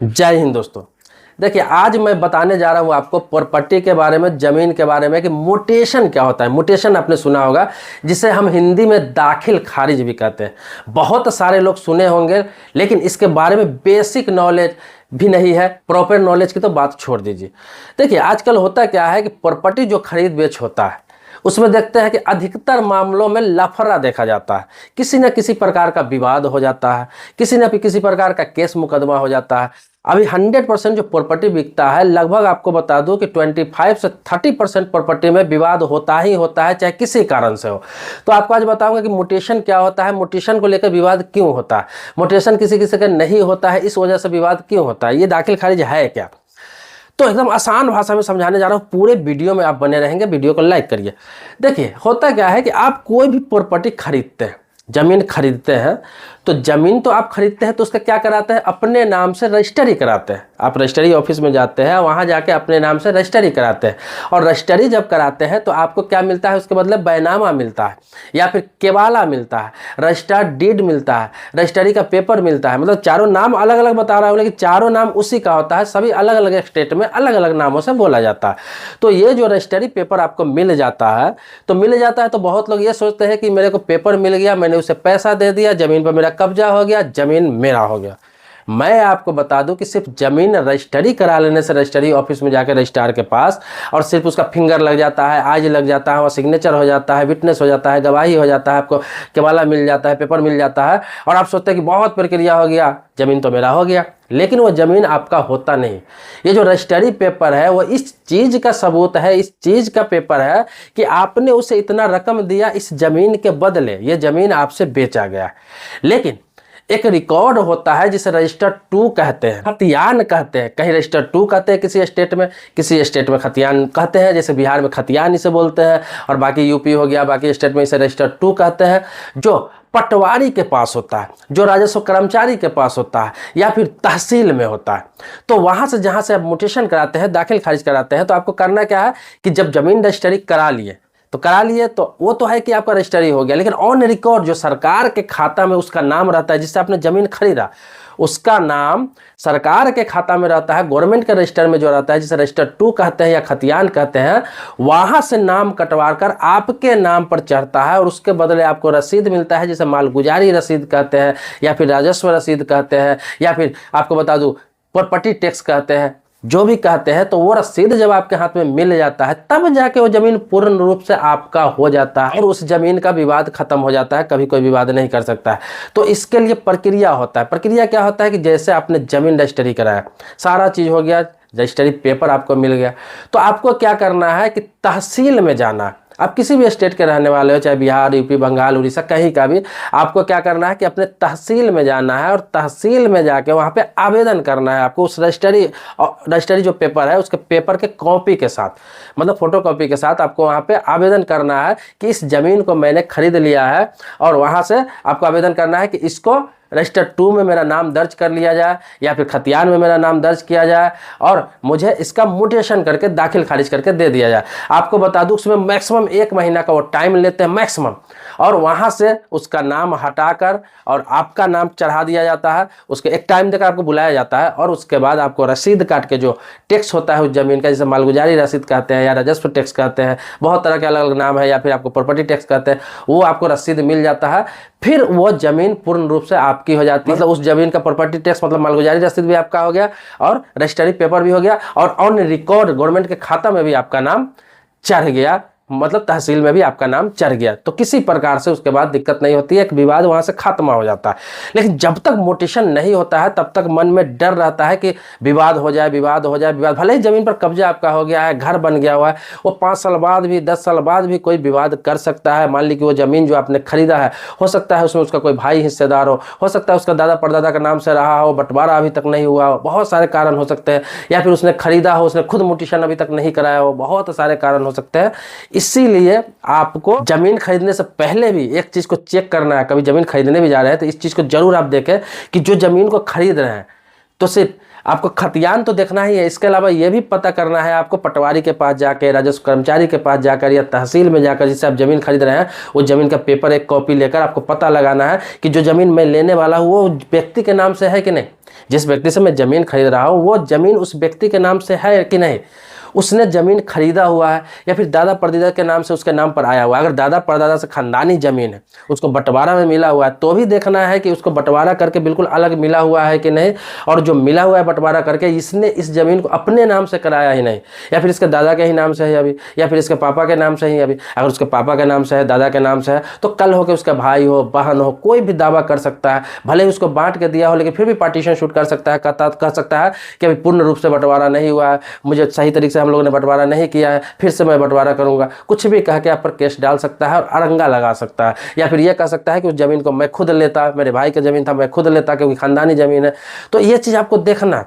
जय हिंद दोस्तों। देखिए, आज मैं बताने जा रहा हूँ आपको प्रॉपर्टी के बारे में, ज़मीन के बारे में कि म्यूटेशन क्या होता है। म्यूटेशन आपने सुना होगा, जिसे हम हिंदी में दाखिल खारिज भी कहते हैं। बहुत सारे लोग सुने होंगे, लेकिन इसके बारे में बेसिक नॉलेज भी नहीं है। प्रॉपर नॉलेज की तो बात छोड़ दीजिए। देखिए, आजकल होता क्या है कि प्रॉपर्टी जो खरीद बेच होता है, उसमें देखते हैं कि अधिकतर मामलों में लफड़ा देखा जाता है। किसी न किसी प्रकार का विवाद हो जाता है, किसी न किसी प्रकार का केस मुकदमा हो जाता है। अभी 100% जो प्रॉपर्टी बिकता है, लगभग आपको बता दूं कि 25 से 30% प्रॉपर्टी में विवाद होता ही होता है, चाहे किसी कारण से हो। तो आपको आज बताऊंगा कि म्यूटेशन क्या होता है, म्यूटेशन को लेकर विवाद क्यों होता है, म्यूटेशन किसी किसी का नहीं होता है, इस वजह से विवाद क्यों होता है, ये दाखिल खारिज है क्या। तो एकदम आसान भाषा में समझाने जा रहा हूँ। पूरे वीडियो में आप बने रहेंगे, वीडियो को लाइक करिए। देखिए, होता क्या है कि आप कोई भी प्रॉपर्टी खरीदते हैं, जमीन खरीदते हैं, तो जमीन तो आप खरीदते हैं तो उसका क्या कराते हैं, अपने नाम से रजिस्ट्री कराते हैं। आप रजिस्ट्री ऑफिस में जाते हैं, वहाँ जाके अपने नाम से रजिस्ट्री कराते हैं, और रजिस्ट्री जब कराते हैं तो आपको क्या मिलता है, उसके बदले बैनामा मिलता है, या फिर केवाला मिलता है, रजिस्टर्ड डीड मिलता है, रजिस्ट्री का पेपर मिलता है। मतलब चारों नाम अलग अलग बता रहा हूँ, लेकिन चारों नाम उसी का होता है, सभी अलग अलग स्टेट में अलग अलग नामों से बोला जाता है। तो ये जो रजिस्ट्री पेपर आपको मिल जाता है, तो बहुत लोग ये सोचते हैं कि मेरे को पेपर मिल गया, मैंने उसे पैसा दे दिया, जमीन पर मेरा कब्जा हो गया, जमीन मेरा हो गया। मैं आपको बता दूं कि सिर्फ जमीन रजिस्ट्री करा लेने से, रजिस्ट्री ऑफिस में जाकर रजिस्ट्रार के पास, और सिर्फ उसका फिंगर लग जाता है, आइज लग जाता है, और सिग्नेचर हो जाता है, विटनेस हो जाता है, गवाही हो जाता है, आपको केवाला मिल जाता है, पेपर मिल जाता है, और आप सोचते हैं कि बहुत प्रक्रिया हो गया, जमीन तो मेरा हो गया। लेकिन वो जमीन आपका होता नहीं। ये जो रजिस्ट्री पेपर है, वो इस चीज का सबूत है, इस चीज का पेपर है कि आपने उसे इतना रकम दिया, इस जमीन के बदले ये जमीन आपसे बेचा गया। लेकिन एक रिकॉर्ड होता है जिसे रजिस्टर 2 कहते हैं, खतियान कहते हैं। कहीं रजिस्टर 2 कहते हैं किसी स्टेट में खतियान कहते हैं, जैसे बिहार में खतियान इसे बोलते हैं, और बाकी यूपी हो गया, बाकी स्टेट में इसे रजिस्टर 2 कहते हैं। जो पटवारी के पास होता है, जो राजस्व कर्मचारी के पास होता है, या फिर तहसील में होता है, तो वहां से जहां से आप म्यूटेशन कराते हैं, दाखिल खारिज कराते हैं, तो आपको करना क्या है कि जब जमीन रजिस्ट्री करा लिए तो वो तो है कि आपका रजिस्ट्री हो गया, लेकिन ऑन रिकॉर्ड जो सरकार के खाता में उसका नाम रहता है, जिससे आपने जमीन खरीदा, उसका नाम सरकार के खाता में रहता है, गवर्नमेंट के रजिस्टर में जो रहता है, जिसे रजिस्टर 2 कहते हैं या खतियान कहते हैं, वहां से नाम कटवा कर आपके नाम पर चढ़ता है, और उसके बदले आपको रसीद मिलता है, जिसे मालगुजारी रसीद कहते हैं, या फिर राजस्व रसीद कहते हैं, या फिर आपको बता दूं प्रॉपर्टी टैक्स कहते हैं, जो भी कहते हैं। तो वो रसीद जब आपके हाथ में मिल जाता है, तब जाके वो जमीन पूर्ण रूप से आपका हो जाता है, और उस जमीन का विवाद खत्म हो जाता है, कभी कोई विवाद नहीं कर सकता है। तो इसके लिए प्रक्रिया होता है। प्रक्रिया क्या होता है कि जैसे आपने जमीन रजिस्ट्री कराया, सारा चीज हो गया, रजिस्ट्री पेपर आपको मिल गया, तो आपको क्या करना है कि तहसील में जाना है। आप किसी भी स्टेट के रहने वाले हो, चाहे बिहार, यूपी, बंगाल, उड़ीसा, कहीं का भी, आपको क्या करना है कि अपने तहसील में जाना है, और तहसील में जाके वहाँ पे आवेदन करना है। आपको उस रजिस्ट्री जो पेपर है, उसके पेपर के कॉपी के साथ, मतलब फोटो कॉपी के साथ, आपको वहाँ पे आवेदन करना है कि इस जमीन को मैंने खरीद लिया है, और वहाँ से आपको आवेदन करना है कि इसको रजिस्टर 2 में मेरा नाम दर्ज कर लिया जाए, या फिर खतियान में मेरा नाम दर्ज किया जाए, और मुझे इसका म्यूटेशन करके दाखिल खारिज करके दे दिया जाए। आपको बता दूं, उसमें मैक्सिमम 1 महीना का वो टाइम लेते हैं मैक्सिमम, और वहां से उसका नाम हटाकर और आपका नाम चढ़ा दिया जाता है। उसके एक टाइम देकर आपको बुलाया जाता है, और उसके बाद आपको रसीद काट के, जो टैक्स होता है उस जमीन का, जैसे मालगुजारी रसीद कहते हैं, या राजस्व टैक्स कहते हैं, बहुत तरह के अलग अलग नाम है, या फिर आपको प्रॉपर्टी टैक्स कहते हैं, वो आपको रसीद मिल जाता है। फिर वो जमीन पूर्ण रूप से आपकी हो जाती है। मतलब उस जमीन का प्रॉपर्टी टैक्स, मतलब मालगुजारी रसीद भी आपका हो गया, और रजिस्ट्री पेपर भी हो गया, और ऑन रिकॉर्ड गवर्नमेंट के खाता में भी आपका नाम चढ़ गया, मतलब तहसील में भी आपका नाम चढ़ गया। तो किसी प्रकार से उसके बाद दिक्कत नहीं होती है, एक विवाद वहां से खत्म हो जाता है। लेकिन जब तक म्यूटेशन नहीं होता है, तब तक मन में डर रहता है कि विवाद हो जाए, विवाद हो जाए, विवाद। भले ही जमीन पर कब्जा आपका हो गया है, घर बन गया हुआ है, वो 5 साल बाद भी, 10 साल बाद भी कोई विवाद कर सकता है। मान ली कि वो जमीन जो आपने खरीदा है, हो सकता है उसमें उसका कोई भाई हिस्सेदार हो सकता है उसका दादा परदादा का नाम से रहा हो, बंटवारा अभी तक नहीं हुआ हो, बहुत सारे कारण हो सकते हैं, या फिर उसने खरीदा हो, उसने खुद म्यूटेशन अभी तक नहीं कराया हो, बहुत सारे कारण हो सकते हैं। इसीलिए आपको जमीन खरीदने से पहले भी एक चीज को चेक करना है। कभी जमीन खरीदने भी जा रहे हैं तो इस चीज को जरूर आप देखें कि जो जमीन को खरीद रहे हैं, तो सिर्फ आपको खतियान तो देखना ही है, इसके अलावा ये भी पता करना है आपको पटवारी के पास जाकर, राजस्व कर्मचारी के पास जाकर या तहसील में जाकर, जिससे आप जमीन खरीद रहे हैं वो जमीन का पेपर एक कॉपी लेकर आपको पता लगाना है कि जो जमीन मैं लेने वाला हूँ वो व्यक्ति के नाम से है कि नहीं। जिस व्यक्ति से मैं जमीन खरीद रहा हूँ वो जमीन उस व्यक्ति के नाम से है कि नहीं, उसने जमीन खरीदा हुआ है या फिर दादा परदादा के नाम से उसके नाम पर आया हुआ है। अगर दादा परदादा से खानदानी जमीन है, उसको बंटवारा में मिला हुआ है, तो भी देखना है कि उसको बंटवारा करके बिल्कुल अलग मिला हुआ है कि नहीं, और जो मिला हुआ है बंटवारा करके इसने इस जमीन को अपने नाम से कराया ही नहीं, या फिर इसके दादा के ही नाम से है अभी, या फिर इसके पापा के नाम से ही अभी। अगर उसके पापा के नाम से है, दादा के नाम से है, तो कल हो के उसका भाई हो, बहन हो, कोई भी दावा कर सकता है, भले ही उसको बांट के दिया हो लेकिन फिर भी पार्टीशन शूट कर सकता है, कह सकता है कि अभी पूर्ण रूप से बंटवारा नहीं हुआ है, मुझे सही तरीके से हम लोगों ने बंटवारा नहीं किया है, फिर से मैं बंटवारा करूंगा, कुछ भी कह के आप पर केस डाल सकता है और अड़ंगा लगा सकता है। या फिर यह कह सकता है कि उस जमीन को मैं खुद लेता, मेरे भाई की जमीन था मैं खुद लेता क्योंकि खानदानी जमीन है। तो ये चीज़ आपको देखना है,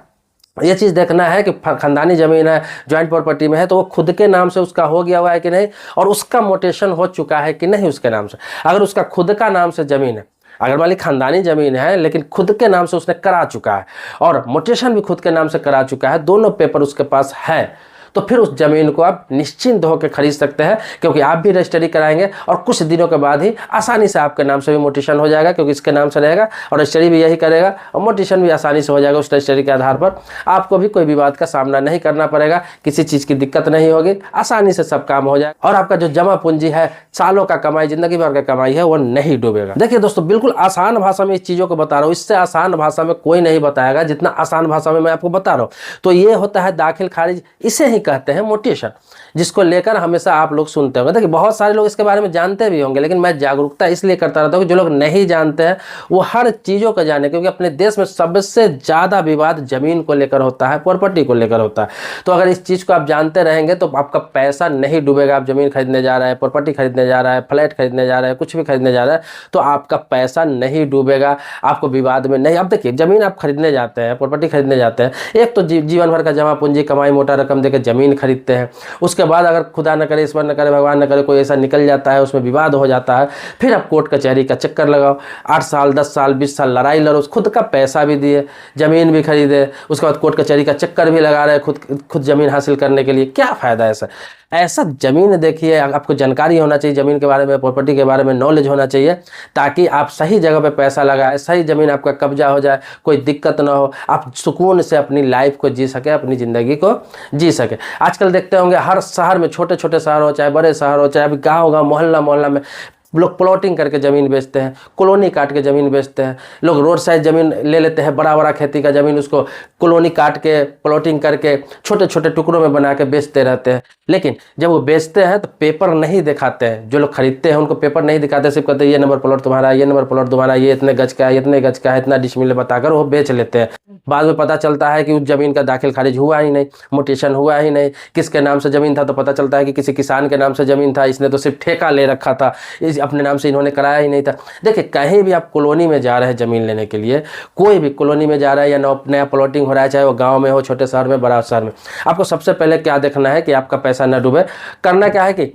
ये चीज़ देखना है कि खानदानी ज़मीन है, जॉइंट प्रॉपर्टी में है, तो वो खुद के नाम से उसका हो गया हुआ है कि नहीं, और उसका मोटेशन हो चुका है कि नहीं उसके नाम से। अगर उसका खुद का नाम से ज़मीन है, अगर वाली खानदानी ज़मीन है लेकिन खुद के नाम से उसने करा चुका है और मोटेशन भी खुद के नाम से करा चुका है, दोनों पेपर उसके पास है, तो फिर उस ज़मीन को आप निश्चिंत होकर खरीद सकते हैं, क्योंकि आप भी रजिस्ट्री कराएंगे और कुछ दिनों के बाद ही आसानी से आपके नाम से भी मोटेशन हो जाएगा, क्योंकि इसके नाम से रहेगा और रजिस्ट्री भी यही करेगा और मोटेशन भी आसानी से हो जाएगा। उस रजिस्ट्री के आधार पर आपको भी कोई विवाद का सामना नहीं करना पड़ेगा, किसी चीज़ की दिक्कत नहीं होगी, आसानी से सब काम हो जाएगा और आपका जो जमा पूंजी है, सालों का कमाई, जिंदगी भर का कमाई है, वो नहीं डूबेगा। देखिए दोस्तों, बिल्कुल आसान भाषा में इस चीज़ों को बता रहा हूँ, इससे आसान भाषा में कोई नहीं बताएगा जितना आसान भाषा में मैं आपको बता रहा हूँ। तो ये होता है दाखिल खारिज, इसे ही कहते हैं मोटेशन, जिसको लेकर हमेशा आप लोग सुनते होंगे। देखिए बहुत सारे लोग इसके बारे में जानते भी होंगे, लेकिन मैं जागरूकता इसलिए करता रहता हूँ कि जो लोग नहीं जानते हैं वो हर चीज़ों को जाने, क्योंकि अपने देश में सबसे ज़्यादा विवाद जमीन को लेकर होता है, प्रॉपर्टी को लेकर होता है। तो अगर इस चीज़ को आप जानते रहेंगे तो आपका पैसा नहीं डूबेगा। आप जमीन खरीदने जा रहे हैं, प्रॉपर्टी खरीदने जा रहा है, फ्लैट खरीदने जा रहे हैं, कुछ भी खरीदने जा रहा है, तो आपका पैसा नहीं डूबेगा, आपको विवाद में नहीं। अब देखिए, जमीन आप खरीदने जाते हैं, प्रॉपर्टी खरीदने जाते हैं, एक तो जीवन भर का जमा पूंजी कमाई मोटा रकम देकर जमीन खरीदते हैं, उसके बाद अगर खुदा न करे, ईश्वर न करे, भगवान न करे, कोई ऐसा निकल जाता है, उसमें विवाद हो जाता है, फिर आप कोर्ट कचहरी का चक्कर लगाओ, 8 साल 10 साल 20 साल लड़ाई लड़ो, खुद का पैसा भी दिए, जमीन भी खरीदे, उसके बाद कोर्ट कचहरी का चक्कर भी लगा रहे खुद जमीन हासिल करने के लिए। क्या फ़ायदा ऐसा जमीन देखिए, आपको जानकारी होना चाहिए जमीन के बारे में, प्रॉपर्टी के बारे में नॉलेज होना चाहिए, ताकि आप सही जगह पे पैसा लगाए, सही जमीन आपका कब्जा हो जाए, कोई दिक्कत ना हो, आप सुकून से अपनी लाइफ को जी सके, अपनी ज़िंदगी को जी सके। आजकल देखते होंगे हर शहर में, छोटे छोटे शहर हो चाहे बड़े शहर हो, चाहे अभी गाँव मोहल्ला में लोग प्लॉटिंग करके ज़मीन बेचते हैं, कॉलोनी काट के ज़मीन बेचते हैं। लोग रोड साइड ज़मीन ले लेते हैं, बड़ा बड़ा खेती का ज़मीन, उसको कॉलोनी काट के प्लॉटिंग करके छोटे छोटे टुकड़ों में बना के बेचते रहते हैं। लेकिन जब वो बेचते हैं तो पेपर नहीं दिखाते हैं, जो लोग खरीदते हैं उनको पेपर नहीं दिखाते, सिर्फ कहते हैं ये नंबर प्लॉट तुम्हारा, ये नंबर प्लॉट तुम्हारा, ये इतने गज का है, इतने गज का है, इतना डिसमिल बताकर वो बेच लेते हैं। बाद में पता चलता है कि उस ज़मीन का दाखिल खारिज हुआ ही नहीं, मोटेशन हुआ ही नहीं। किसके नाम से ज़मीन था तो पता चलता है कि किसी किसान के नाम से ज़मीन था, इसने तो सिर्फ ठेका ले रखा था, अपने नाम से इन्होंने कराया ही नहीं था। देखिए, कहीं भी आप कॉलोनी में जा रहे हैं ज़मीन लेने के लिए, कोई भी कॉलोनी में जा रहा है या नया प्लॉटिंग हो रहा है, चाहे वो गांव में हो, छोटे शहर में, बड़ा शहर में, आपको सबसे पहले क्या देखना है कि आपका पैसा न डूबे। करना क्या है कि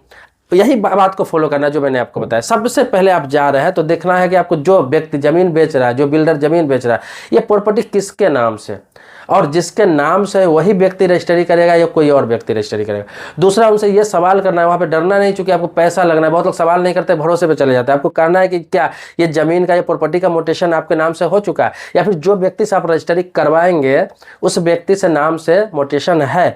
यही बात को फॉलो करना जो मैंने आपको बताया। सबसे पहले आप जा रहे हैं तो देखना है कि आपको जो व्यक्ति ज़मीन बेच रहा है, जो बिल्डर ज़मीन बेच रहा है, ये प्रॉपर्टी किसके नाम से, और जिसके नाम से वही व्यक्ति रजिस्ट्री करेगा या कोई और व्यक्ति रजिस्ट्री करेगा। दूसरा, उनसे ये सवाल करना है, वहाँ पे डरना नहीं, चूंकि आपको पैसा लगना है। बहुत लोग सवाल नहीं करते, भरोसे पे चले जाते हैं। आपको करना है कि क्या ये ज़मीन का, ये प्रॉपर्टी का मोटेशन आपके नाम से हो चुका है, या फिर जो व्यक्ति से आप रजिस्ट्री करवाएंगे उस व्यक्ति से नाम से मोटेशन है,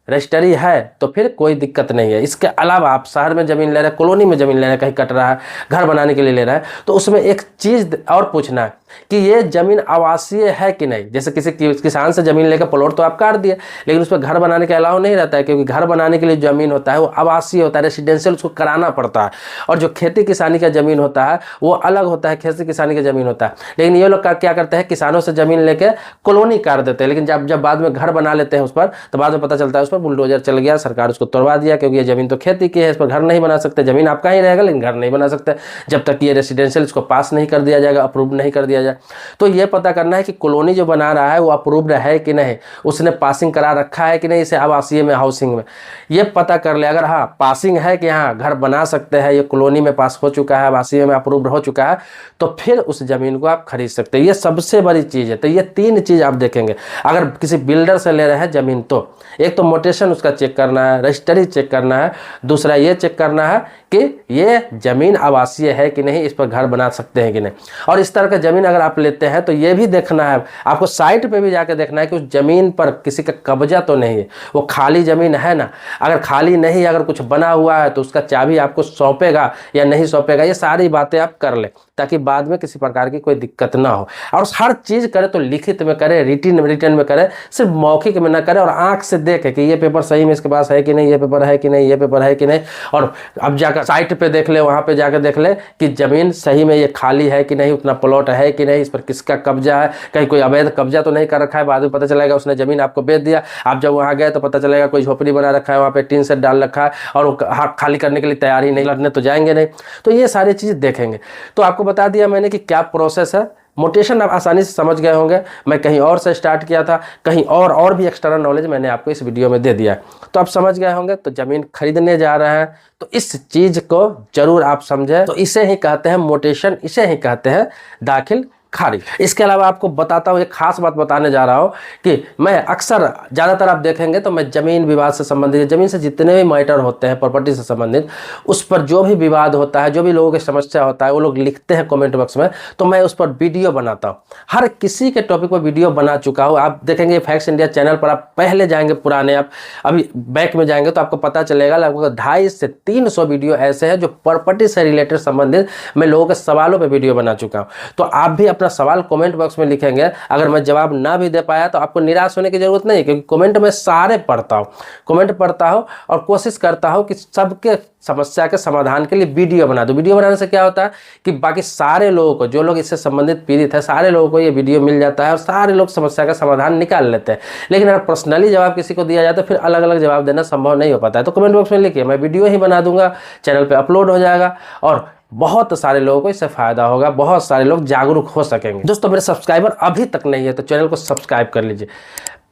रजिस्ट्री है, तो फिर कोई दिक्कत नहीं है। इसके अलावा आप शहर में ज़मीन ले रहे हैं, कॉलोनी में ज़मीन ले रहे हैं, कहीं कट रहा है, घर बनाने के लिए ले रहा है, तो उसमें एक चीज़ और पूछना है कि ये ज़मीन आवासीय है कि नहीं। जैसे किसी किसान से ज़मीन लेकर प्लॉट तो आप काट दिए, लेकिन उस पर घर बनाने के अलावा नहीं रहता है, क्योंकि घर बनाने के लिए ज़मीन होता है वो आवासीय होता है, रेसिडेंशियल, उसको कराना पड़ता है। और जो खेती किसानी का ज़मीन होता है वो अलग होता है, खेती किसानी का ज़मीन होता है। लेकिन ये लोग क्या करते हैं, किसानों से ज़मीन लेकर कॉलोनी काट देते हैं, लेकिन जब बाद में घर बना लेते हैं उस पर, तो बाद में पता चलता है उस पर बुलडोजर चल गया, सरकार उसको तोड़वा दिया, क्योंकि ये ज़मीन तो खेती की है, इस पर घर नहीं बना सकते, ज़मीन आपका ही रहेगा लेकिन घर नहीं बना सकते जब तक ये रेसिडेंशियल इसको पास नहीं कर दिया जाएगा, अप्रूव नहीं कर दिया जाए। तो ये पता करना है कि कॉलोनी जो बना रहा है वो अप्रूव्ड है कि नहीं, उसने पासिंग करा रखा है कि नहीं इसे आवासीय में, हाउसिंग में, ये पता कर ले। अगर हाँ पासिंग है कि हाँ घर बना सकते हैं, ये कॉलोनी में पास हो चुका है, आवासीय में अप्रूव्ड हो चुका है, तो फिर उस ज़मीन को आप खरीद सकते हैं। ये सबसे बड़ी चीज़ है। तो ये 3 चीज़ आप देखेंगे अगर किसी बिल्डर से ले रहे हैं ज़मीन। तो एक तो मोटेशन उसका चेक करना है, रजिस्ट्री चेक करना है, दूसरा ये चेक करना है कि ये ज़मीन आवासीय है कि नहीं, इस पर घर बना सकते हैं कि नहीं। और इस तरह का ज़मीन अगर आप लेते हैं तो ये भी देखना है आपको, साइट पे भी जाकर देखना है कि उस ज़मीन पर किसी का कब्जा तो नहीं है, वो खाली ज़मीन है ना। अगर खाली नहीं, अगर कुछ बना हुआ है तो उसका चाबी आपको सौंपेगा या नहीं सौंपेगा, ये सारी बातें आप कर लें ताकि बाद में किसी प्रकार की कोई दिक्कत ना हो। और हर चीज़ करे तो लिखित में करे, रिटन में करे, सिर्फ मौखिक में ना करे, और आंख से देखे कि ये पेपर सही में इसके पास है कि नहीं, ये पेपर है कि नहीं, ये पेपर है कि नहीं। और अब जाकर साइट पे देख ले, वहाँ पे जाकर देख ले कि ज़मीन सही में ये खाली है कि नहीं, उतना प्लॉट है कि नहीं, इस पर किसका कब्जा है, कहीं कोई अवैध कब्जा तो नहीं कर रखा है। बाद में पता चलेगा उसने ज़मीन आपको बेच दिया, आप जब वहाँ गए तो पता चलेगा कोई झोपड़ी बना रखा है, वहाँ पे टीन सेट डाल रखा है और वो खाली करने के लिए तैयार ही नहीं, लड़ने तो जाएंगे नहीं। तो ये सारी चीज़ देखेंगे। तो आपको बता दिया मैंने कि क्या प्रोसेस है। मोटेशन आप आसानी से समझ गए होंगे, मैं कहीं और से स्टार्ट किया था, कहीं और भी एक्स्ट्रा नॉलेज मैंने आपको इस वीडियो में दे दिया, तो आप समझ गए होंगे। तो ज़मीन खरीदने जा रहे हैं तो इस चीज़ को जरूर आप समझें। तो इसे ही कहते हैं मोटेशन, इसे ही कहते हैं दाखिल खारिज। इसके अलावा आपको बताता हूँ, एक खास बात बताने जा रहा हूँ कि मैं अक्सर ज़्यादातर आप देखेंगे तो मैं ज़मीन विवाद से संबंधित, ज़मीन से जितने भी मैटर होते हैं प्रॉपर्टी से संबंधित, उस पर जो भी विवाद होता है, जो भी लोगों की समस्या होता है, वो लोग लिखते हैं कमेंट बॉक्स में, तो मैं उस पर वीडियो बनाता हूँ। हर किसी के टॉपिक पर वीडियो बना चुका हूँ। आप देखेंगे फैक्ट्स इंडिया चैनल पर, आप पहले जाएंगे पुराने, आप अभी बैक में जाएंगे तो आपको पता चलेगा लगभग 250 से 300 वीडियो ऐसे हैं जो प्रॉपर्टी से रिलेटेड संबंधित मैं लोगों के सवालों पर वीडियो बना चुका हूँ। तो आप भी अपना सवाल कमेंट बॉक्स में लिखेंगे, अगर मैं जवाब ना भी दे पाया तो आपको निराश होने की जरूरत नहीं, क्योंकि कमेंट में सारे पढ़ता हूँ, कमेंट पढ़ता हूँ और कोशिश करता हूँ कि सबके समस्या के समाधान के लिए वीडियो बना दूँ। वीडियो बनाने से क्या होता है कि बाकी सारे लोगों को, जो लोग इससे संबंधित पीड़ित है, सारे लोगों को ये वीडियो मिल जाता है और सारे लोग समस्या का समाधान निकाल लेते हैं। लेकिन अगर पर्सनली जवाब किसी को दिया जाए तो फिर अलग अलग जवाब देना संभव नहीं हो पाता है। तो कमेंट बॉक्स में लिखिए, मैं वीडियो ही बना दूंगा, चैनल पर अपलोड हो जाएगा और बहुत सारे लोगों को इससे फायदा होगा, बहुत सारे लोग जागरूक हो सकेंगे। दोस्तों मेरे सब्सक्राइबर अभी तक नहीं है तो चैनल को सब्सक्राइब कर लीजिए।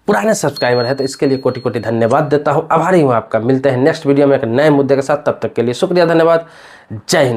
पुराने सब्सक्राइबर है तो इसके लिए कोटि कोटि धन्यवाद देता हूं, आभारी हूं आपका। मिलते हैं नेक्स्ट वीडियो में एक नए मुद्दे के साथ, तब तक के लिए शुक्रिया, धन्यवाद, जय हिंद।